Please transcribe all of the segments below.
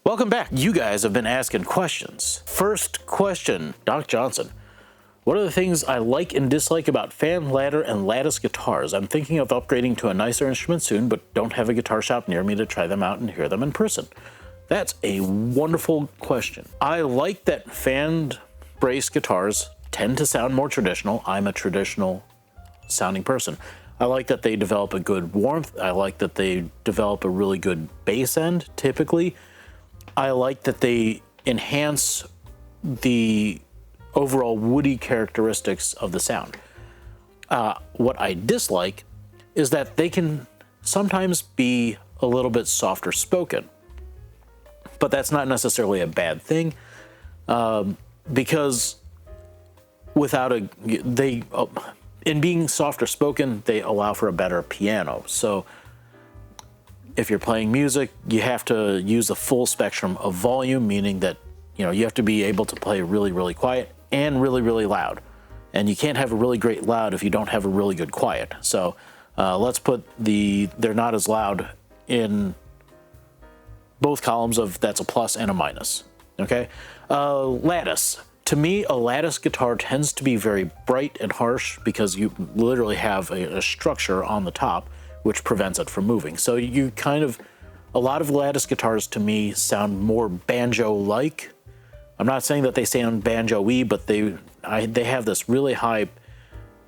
Welcome back. You guys have been asking questions. First question, Doc Johnson. What are the things I like and dislike about fan, ladder, and lattice guitars? I'm thinking of upgrading to a nicer instrument soon, but don't have a guitar shop near me to try them out and hear them in person. That's a wonderful question. I like that fan brace guitars tend to sound more traditional. I'm a traditional sounding person. I like that they develop a good warmth. I like that they develop a really good bass end, typically. I like that they enhance the overall woody characteristics of the sound. What I dislike is that they can sometimes be a little bit softer spoken, but that's not necessarily a bad thing, because in being softer spoken, they allow for a better piano. So if you're playing music, you have to use the full spectrum of volume, meaning that you have to be able to play really, really quiet and really, really loud. And you can't have a really great loud if you don't have a really good quiet. So let's put they're not as loud in both columns of that's a plus and a minus. Okay? Lattice. To me, a lattice guitar tends to be very bright and harsh because you literally have a structure on the top which prevents it from moving. So a lot of lattice guitars to me sound more banjo-like. I'm not saying that they sound banjo-y, but they have this really high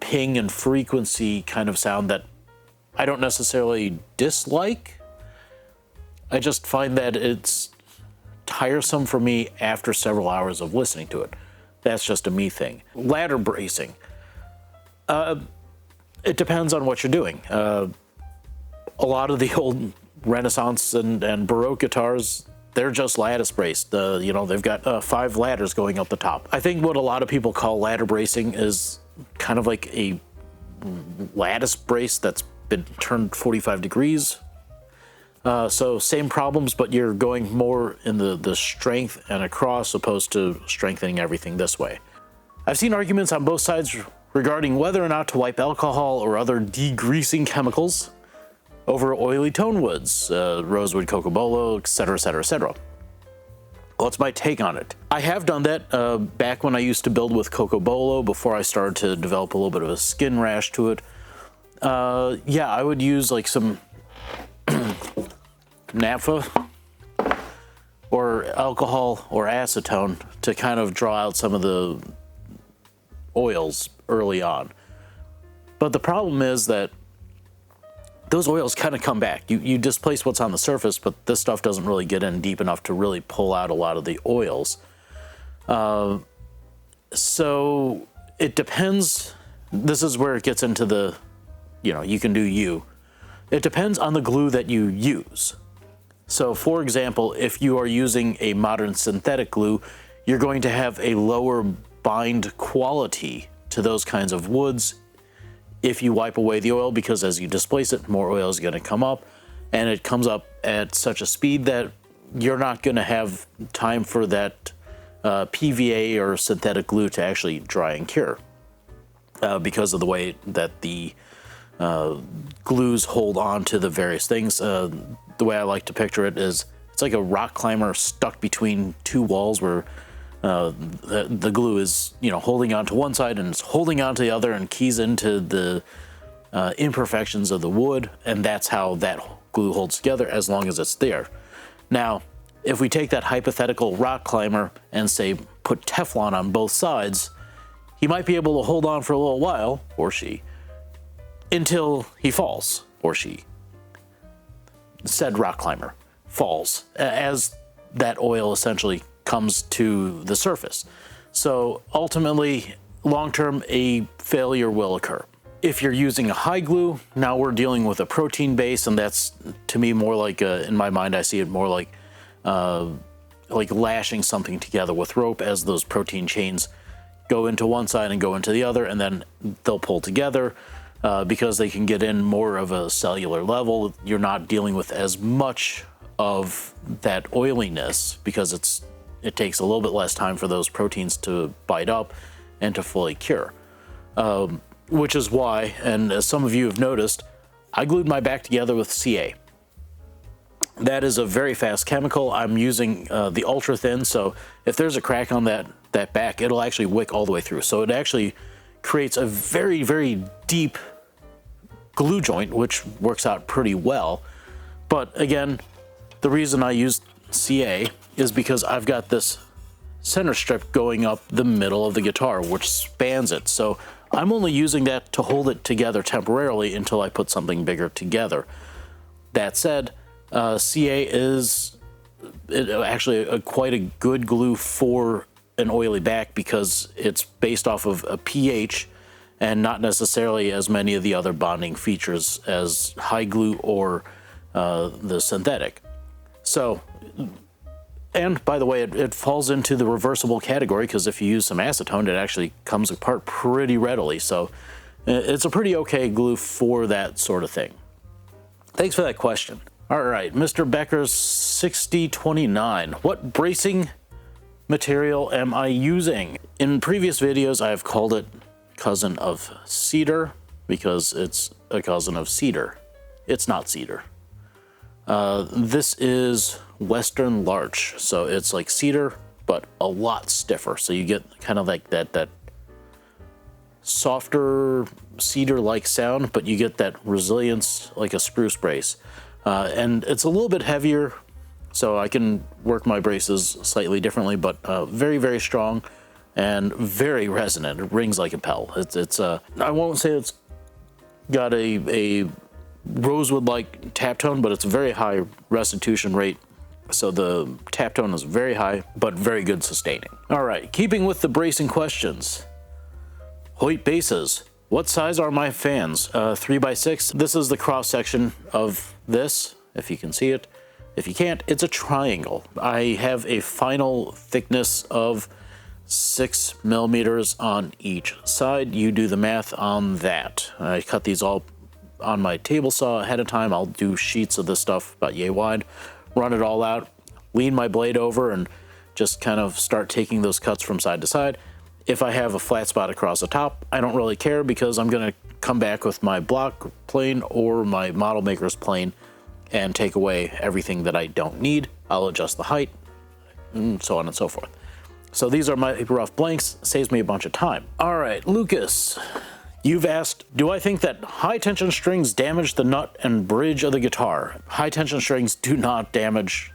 ping and frequency kind of sound that I don't necessarily dislike. I just find that it's tiresome for me after several hours of listening to it. That's just a me thing. Ladder bracing. It depends on what you're doing. A lot of the old Renaissance and Baroque guitars, they're just lattice braced. They've got 5 ladders going up the top. I think what a lot of people call ladder bracing is kind of like a lattice brace that's been turned 45 degrees. So same problems, but you're going more in the strength and across opposed to strengthening everything this way. I've seen arguments on both sides regarding whether or not to wipe alcohol or other degreasing chemicals over oily tone woods, rosewood, cocobolo, etc., etc., etc. What's my take on it? I have done that back when I used to build with cocobolo before I started to develop a little bit of a skin rash to it. Yeah, I would use like some naphtha or alcohol or acetone to kind of draw out some of the oils early on. But the problem is that those oils kind of come back. You displace what's on the surface, but this stuff doesn't really get in deep enough to really pull out a lot of the oils. So it depends. This is where it gets into the, you can do you. It depends on the glue that you use. So for example, if you are using a modern synthetic glue, you're going to have a lower bind quality to those kinds of woods if you wipe away the oil, because as you displace it, more oil is going to come up, and it comes up at such a speed that you're not going to have time for that PVA or synthetic glue to actually dry and cure because of the way that the glues hold on to the various things. The way I like to picture it is it's like a rock climber stuck between 2 walls where the glue is, holding on to one side and it's holding on to the other and keys into the imperfections of the wood, and that's how that glue holds together as long as it's there. Now, if we take that hypothetical rock climber and say put Teflon on both sides, he might be able to hold on for a little while, or she, until he falls, or she. Said rock climber falls as that oil essentially comes to the surface. So ultimately, long-term, a failure will occur. If you're using a high glue, now we're dealing with a protein base, and that's, to me, more like, in my mind, I see it more like lashing something together with rope as those protein chains go into one side and go into the other, and then they'll pull together because they can get in more of a cellular level. You're not dealing with as much of that oiliness because it takes a little bit less time for those proteins to bite up and to fully cure. Which is why, and as some of you have noticed, I glued my back together with CA. That is a very fast chemical. I'm using the ultra thin, so if there's a crack on that back, it'll actually wick all the way through. So it actually creates a very, very deep glue joint, which works out pretty well. But again, the reason I use CA is because I've got this center strip going up the middle of the guitar, which spans it. So I'm only using that to hold it together temporarily until I put something bigger together. That said, CA is actually quite a good glue for an oily back because it's based off of a pH and not necessarily as many of the other bonding features as high glue or the synthetic. So, and by the way, it falls into the reversible category because if you use some acetone, it actually comes apart pretty readily. So it's a pretty okay glue for that sort of thing. Thanks for that question. All right, Mr. Becker's 6029. What bracing material am I using? In previous videos, I've called it cousin of cedar because it's a cousin of cedar. It's not cedar. This is Western Larch, so it's like cedar, but a lot stiffer. So you get kind of like that softer cedar-like sound, but you get that resilience like a spruce brace. And it's a little bit heavier, so I can work my braces slightly differently, but very, very strong and very resonant. It rings like a bell. I won't say it's got a rosewood-like tap tone, but it's a very high restitution rate. So the tap tone is very high, but very good sustaining. All right, keeping with the bracing questions. Hoyt bases. What size are my fans? 3x6. This is the cross section of this, if you can see it. If you can't, it's a triangle. I have a final thickness of 6 millimeters on each side. You do the math on that. I cut these all on my table saw ahead of time. I'll do sheets of this stuff about yay wide, run it all out, lean my blade over, and just kind of start taking those cuts from side to side. If I have a flat spot across the top, I don't really care because I'm going to come back with my block plane or my model maker's plane and take away everything that I don't need. I'll adjust the height, and so on and so forth. So these are my rough blanks. Saves me a bunch of time. All right, Lucas, you've asked, do I think that high tension strings damage the nut and bridge of the guitar? High tension strings do not damage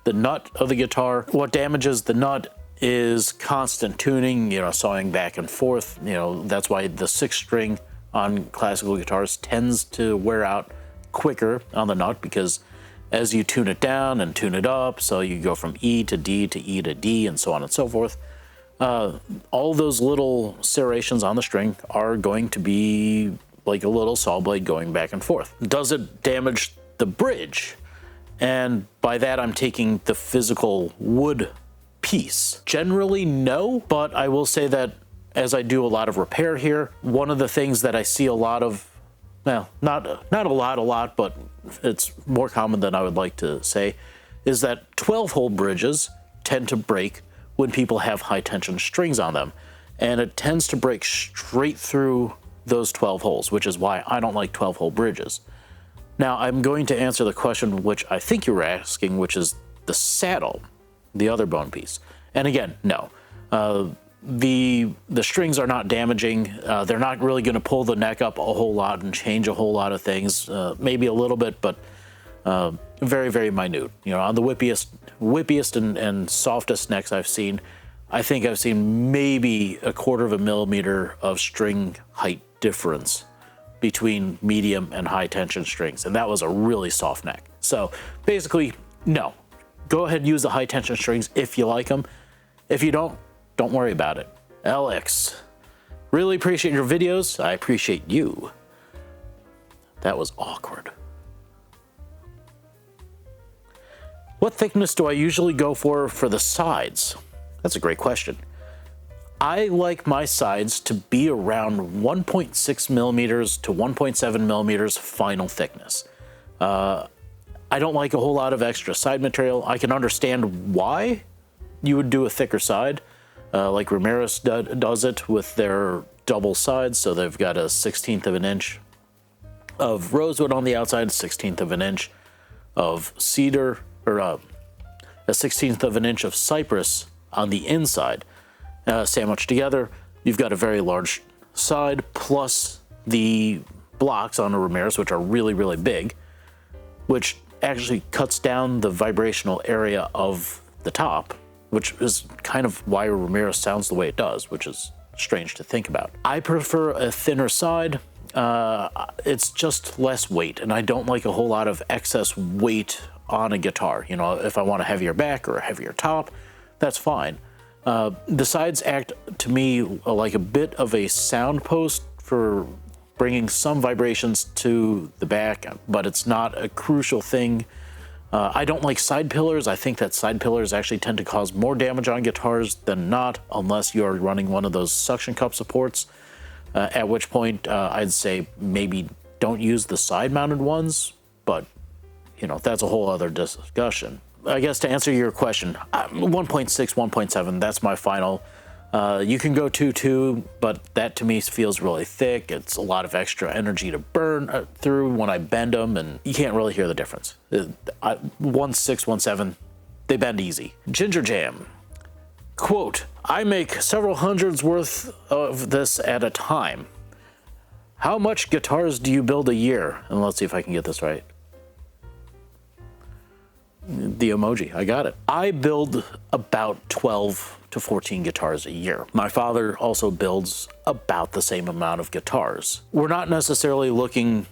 the nut of the guitar. What damages the nut is constant tuning, sawing back and forth. That's why the 6th string on classical guitars tends to wear out quicker on the nut, because as you tune it down and tune it up, so you go from E to D to E to D and so on and so forth, all those little serrations on the string are going to be like a little saw blade going back and forth. Does it damage the bridge? And by that I'm taking the physical wood piece. Generally no, but I will say that as I do a lot of repair here, one of the things that I see a lot of, well, not a lot, but it's more common than I would like to say, is that 12-hole bridges tend to break when people have high tension strings on them. And it tends to break straight through those 12 holes, which is why I don't like 12-hole bridges. Now I'm going to answer the question which I think you were asking, which is the saddle, the other bone piece. And again, no. The strings are not damaging. They're not really going to pull the neck up a whole lot and change a whole lot of things. Maybe a little bit, but very, very minute. On the whippiest and softest necks I've seen, I think I've seen maybe 1/4 of a millimeter of string height difference between medium and high tension strings. And that was a really soft neck. So basically, no. Go ahead and use the high tension strings if you like them. If you don't worry about it. LX, really appreciate your videos. I appreciate you. That was awkward. What thickness do I usually go for the sides? That's a great question. I like my sides to be around 1.6 millimeters to 1.7 millimeters final thickness. I don't like a whole lot of extra side material. I can understand why you would do a thicker side, like Ramirez does it with their double sides. So they've got a 1/16 of an inch of rosewood on the outside, 1/16 of an inch of cedar, or a 1/16 of an inch of cypress on the inside, sandwiched together. You've got a very large side, plus the blocks on a Ramirez, which are really, really big, which actually cuts down the vibrational area of the top, which is kind of why a Ramirez sounds the way it does, which is strange to think about. I prefer a thinner side. It's just less weight, and I don't like a whole lot of excess weight on a guitar. You know, if I want a heavier back or a heavier top, that's fine. The sides act to me like a bit of a sound post for bringing some vibrations to the back, but it's not a crucial thing. I don't like side pillars. I think that side pillars actually tend to cause more damage on guitars than not, unless you're running one of those suction cup supports, at which point I'd say maybe don't use the side mounted ones, but you know, that's a whole other discussion. I guess to answer your question, 1.6, 1.7, that's my final. You can go 2.2, but that to me feels really thick. It's a lot of extra energy to burn through when I bend them, and you can't really hear the difference. 1.6, 1.7, they bend easy. Ginger Jam. Quote, I make several hundreds worth of this at a time. How much guitars do you build a year? And let's see if I can get this right. The emoji, I got it. I build about 12 to 14 guitars a year. My father also builds about the same amount of guitars. We're not necessarily looking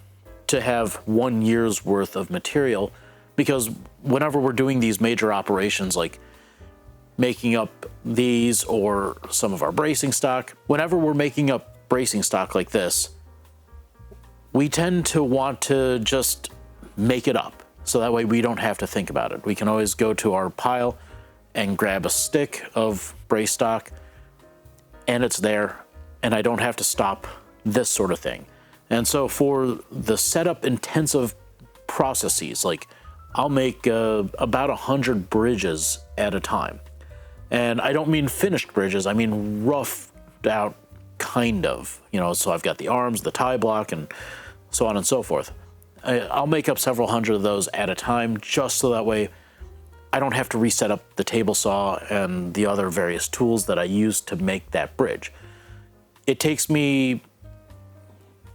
to have 1 year's worth of material, because whenever we're doing these major operations like making up these or some of our bracing stock, whenever we're making up bracing stock like this, we tend to want to just make it up. So that way we don't have to think about it. We can always go to our pile and grab a stick of brace stock, and it's there, and I don't have to stop this sort of thing. And so for the setup intensive processes, like I'll make about 100 bridges at a time. And I don't mean finished bridges, I mean roughed out kind of, you know, so I've got the arms, the tie block, and so on and so forth. I'll make up several hundred of those at a time, just so that way I don't have to reset up the table saw and the other various tools that I use to make that bridge. It takes me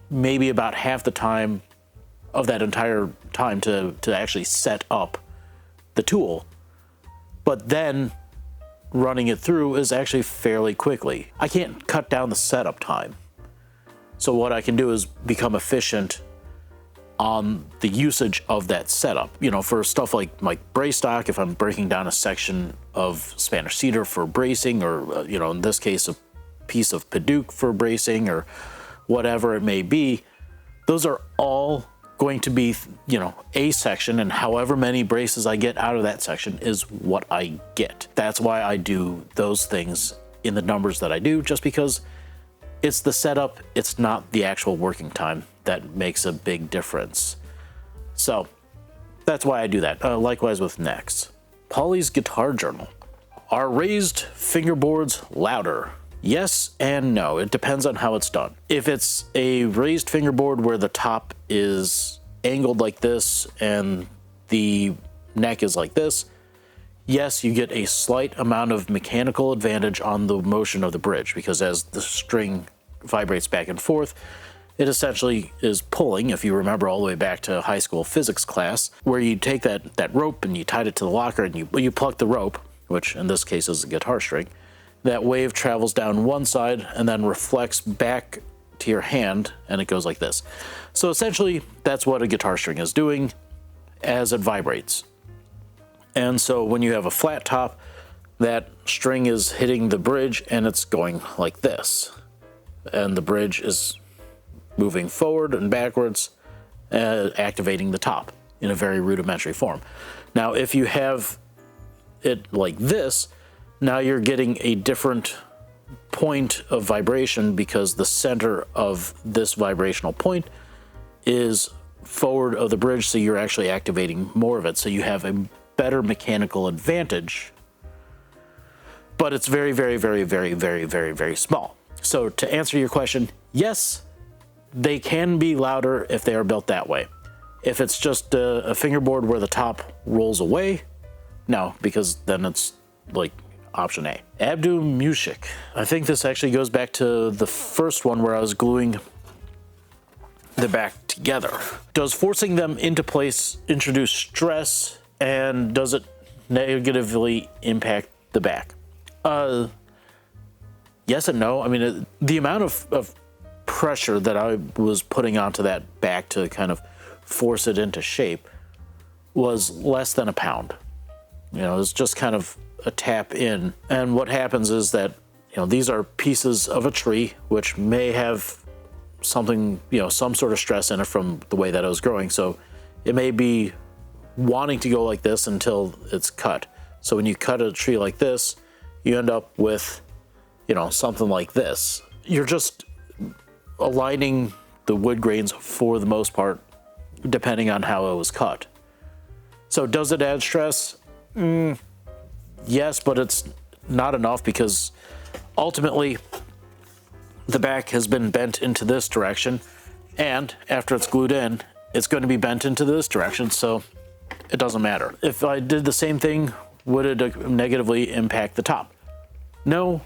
maybe about half the time of that entire time to actually set up the tool, but then running it through is actually fairly quickly. I can't cut down the setup time. So what I can do is become efficient on the usage of that setup. You know, for stuff like brace stock, if I'm breaking down a section of Spanish cedar for bracing, or you know, in this case a piece of Padauk for bracing, or whatever it may be, those are all going to be, you know, a section, and however many braces I get out of that section is what I get. That's why I do those things in the numbers that I do, just because it's the setup, it's not the actual working time that makes a big difference. So that's why I do that. Likewise with necks. Paulie's Guitar Journal. Are raised fingerboards louder? Yes and no. It depends on how it's done. If it's a raised fingerboard where the top is angled like this and the neck is like this, yes, you get a slight amount of mechanical advantage on the motion of the bridge, because as the string vibrates back and forth, it essentially is pulling, if you remember all the way back to high school physics class, where you take that rope and you tied it to the locker and you pluck the rope, which in this case is a guitar string. That wave travels down one side and then reflects back to your hand, and it goes like this. So essentially, that's what a guitar string is doing as it vibrates. And so when you have a flat top, that string is hitting the bridge and it's going like this. And the bridge is moving forward and backwards, activating the top in a very rudimentary form. Now, if you have it like this, now you're getting a different point of vibration, because the center of this vibrational point is forward of the bridge, so you're actually activating more of it. So you have a better mechanical advantage, but it's very, very, very, very, very, very, very small. So to answer your question, yes, they can be louder if they are built that way. If it's just a fingerboard where the top rolls away, no, because then it's like option A. Abdu Music. I think this actually goes back to the first one where I was gluing the back together. Does forcing them into place introduce stress, and does it negatively impact the back? Yes and no. I mean, the amount of pressure that I was putting onto that back to kind of force it into shape was less than a pound. You know, it's just kind of a tap in. And what happens is that, you know, these are pieces of a tree which may have something, you know, some sort of stress in it from the way that it was growing. So it may be wanting to go like this until it's cut. So when you cut a tree like this, you end up with, you know, something like this. You're just aligning the wood grains for the most part, depending on how it was cut. So does it add stress? Yes, but it's not enough, because ultimately the back has been bent into this direction, and after it's glued in, it's going to be bent into this direction, so it doesn't matter. If I did the same thing, would it negatively impact the top? No,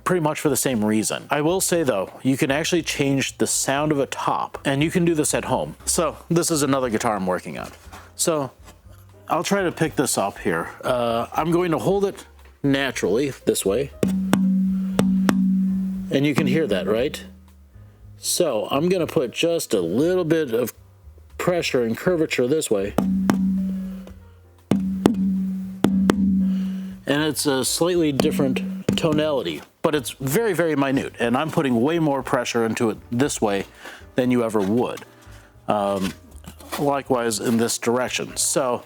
pretty much for the same reason. I will say though, you can actually change the sound of a top, and you can do this at home. So this is another guitar I'm working on. So I'll try to pick this up here. I'm going to hold it naturally this way. And you can hear that, right? So I'm gonna put just a little bit of pressure and curvature this way. And it's a slightly different tonality, but it's very, very minute. And I'm putting way more pressure into it this way than you ever would. Likewise in this direction. So,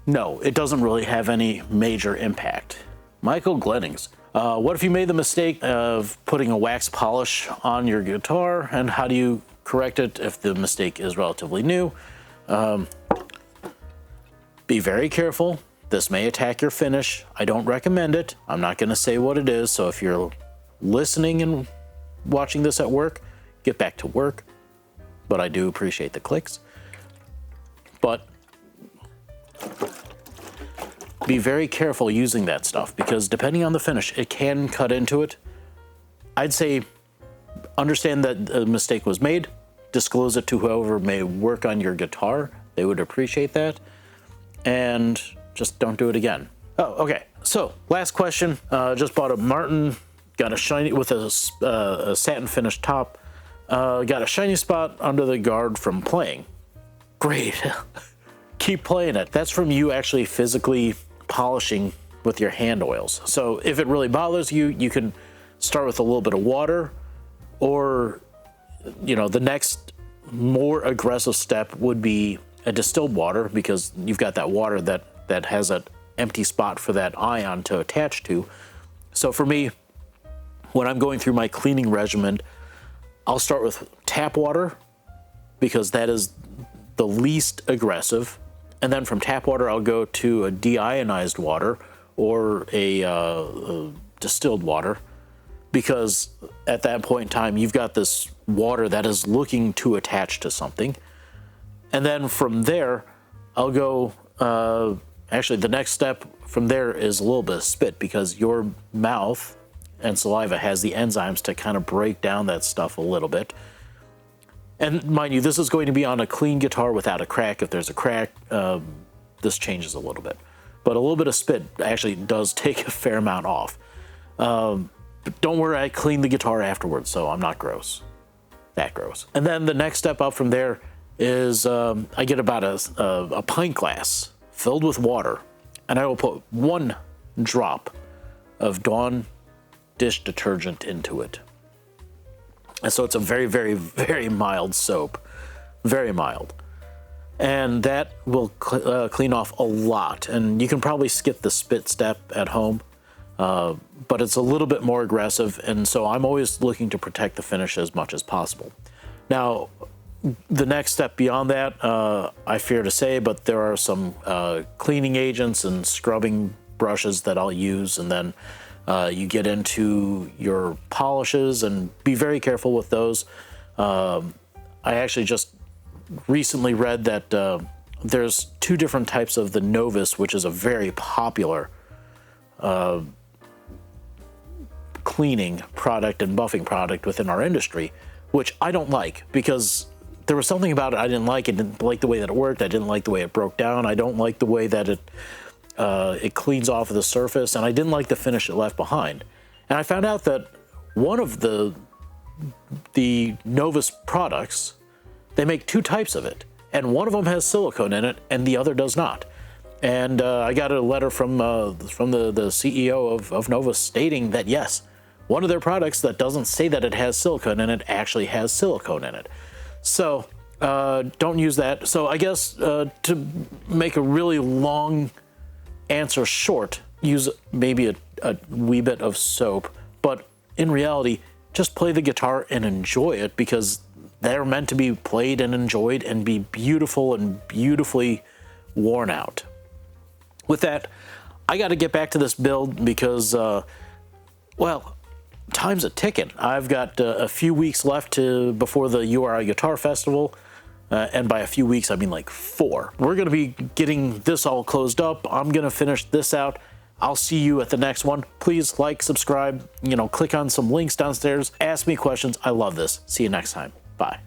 no, it doesn't really have any major impact. Michael Glennings. What if you made the mistake of putting a wax polish on your guitar, and how do you correct it if the mistake is relatively new? Be very careful. This may attack your finish. I don't recommend it. I'm not going to say what it is, so if you're listening and watching this at work, get back to work. But I do appreciate the clicks. But be very careful using that stuff, because depending on the finish, it can cut into it. I'd say understand that a mistake was made, disclose it to whoever may work on your guitar. They would appreciate that. And just don't do it again. Oh, okay. So last question. Just bought a Martin, got a shiny with a satin finished top. Got a shiny spot under the guard from playing. Great. Keep playing it. That's from you actually physically polishing with your hand oils. So if it really bothers you, you can start with a little bit of water, or, you know, the next more aggressive step would be a distilled water, because you've got that water that has an empty spot for that ion to attach to. So for me, when I'm going through my cleaning regimen, I'll start with tap water, because that is the least aggressive. And then from tap water, I'll go to a deionized water or a distilled water, because at that point in time, you've got this water that is looking to attach to something. And then from there, I'll go, actually the next step from there is a little bit of spit, because your mouth and saliva has the enzymes to kind of break down that stuff a little bit. And mind you, this is going to be on a clean guitar without a crack. If there's a crack, this changes a little bit. But a little bit of spit actually does take a fair amount off. But don't worry, I clean the guitar afterwards, so I'm not gross. That gross. And then the next step up from there is I get about a pint glass filled with water, and I will put 1 drop of Dawn dish detergent into it. And so it's a very, very, very mild soap, very mild. And that will clean off a lot. And you can probably skip the spit step at home, but it's a little bit more aggressive. And so I'm always looking to protect the finish as much as possible. Now, the next step beyond that, I fear to say, but there are some cleaning agents and scrubbing brushes that I'll use, and then you get into your polishes, and be very careful with those. I actually just recently read that there's 2 different types of the Novus, which is a very popular cleaning product and buffing product within our industry, which I don't like because there was something about it I didn't like. I didn't like the way that it worked. I didn't like the way it broke down. I don't like the way that it cleans off of the surface, and I didn't like the finish it left behind. And I found out that one of the Novus products, they make 2 types of it, and one of them has silicone in it and the other does not. And I got a letter from the CEO of Novus stating that yes, one of their products that doesn't say that it has silicone in it actually has silicone in it. So don't use that. So I guess to make a really long answer short, use maybe a wee bit of soap, but in reality, just play the guitar and enjoy it, because they're meant to be played and enjoyed and be beautiful and beautifully worn out. With that, I got to get back to this build because, well, time's a ticking. I've got a few weeks left before the URI Guitar Festival. And by a few weeks, I mean like 4. We're going to be getting this all closed up. I'm going to finish this out. I'll see you at the next one. Please like, subscribe, click on some links downstairs. Ask me questions. I love this. See you next time. Bye.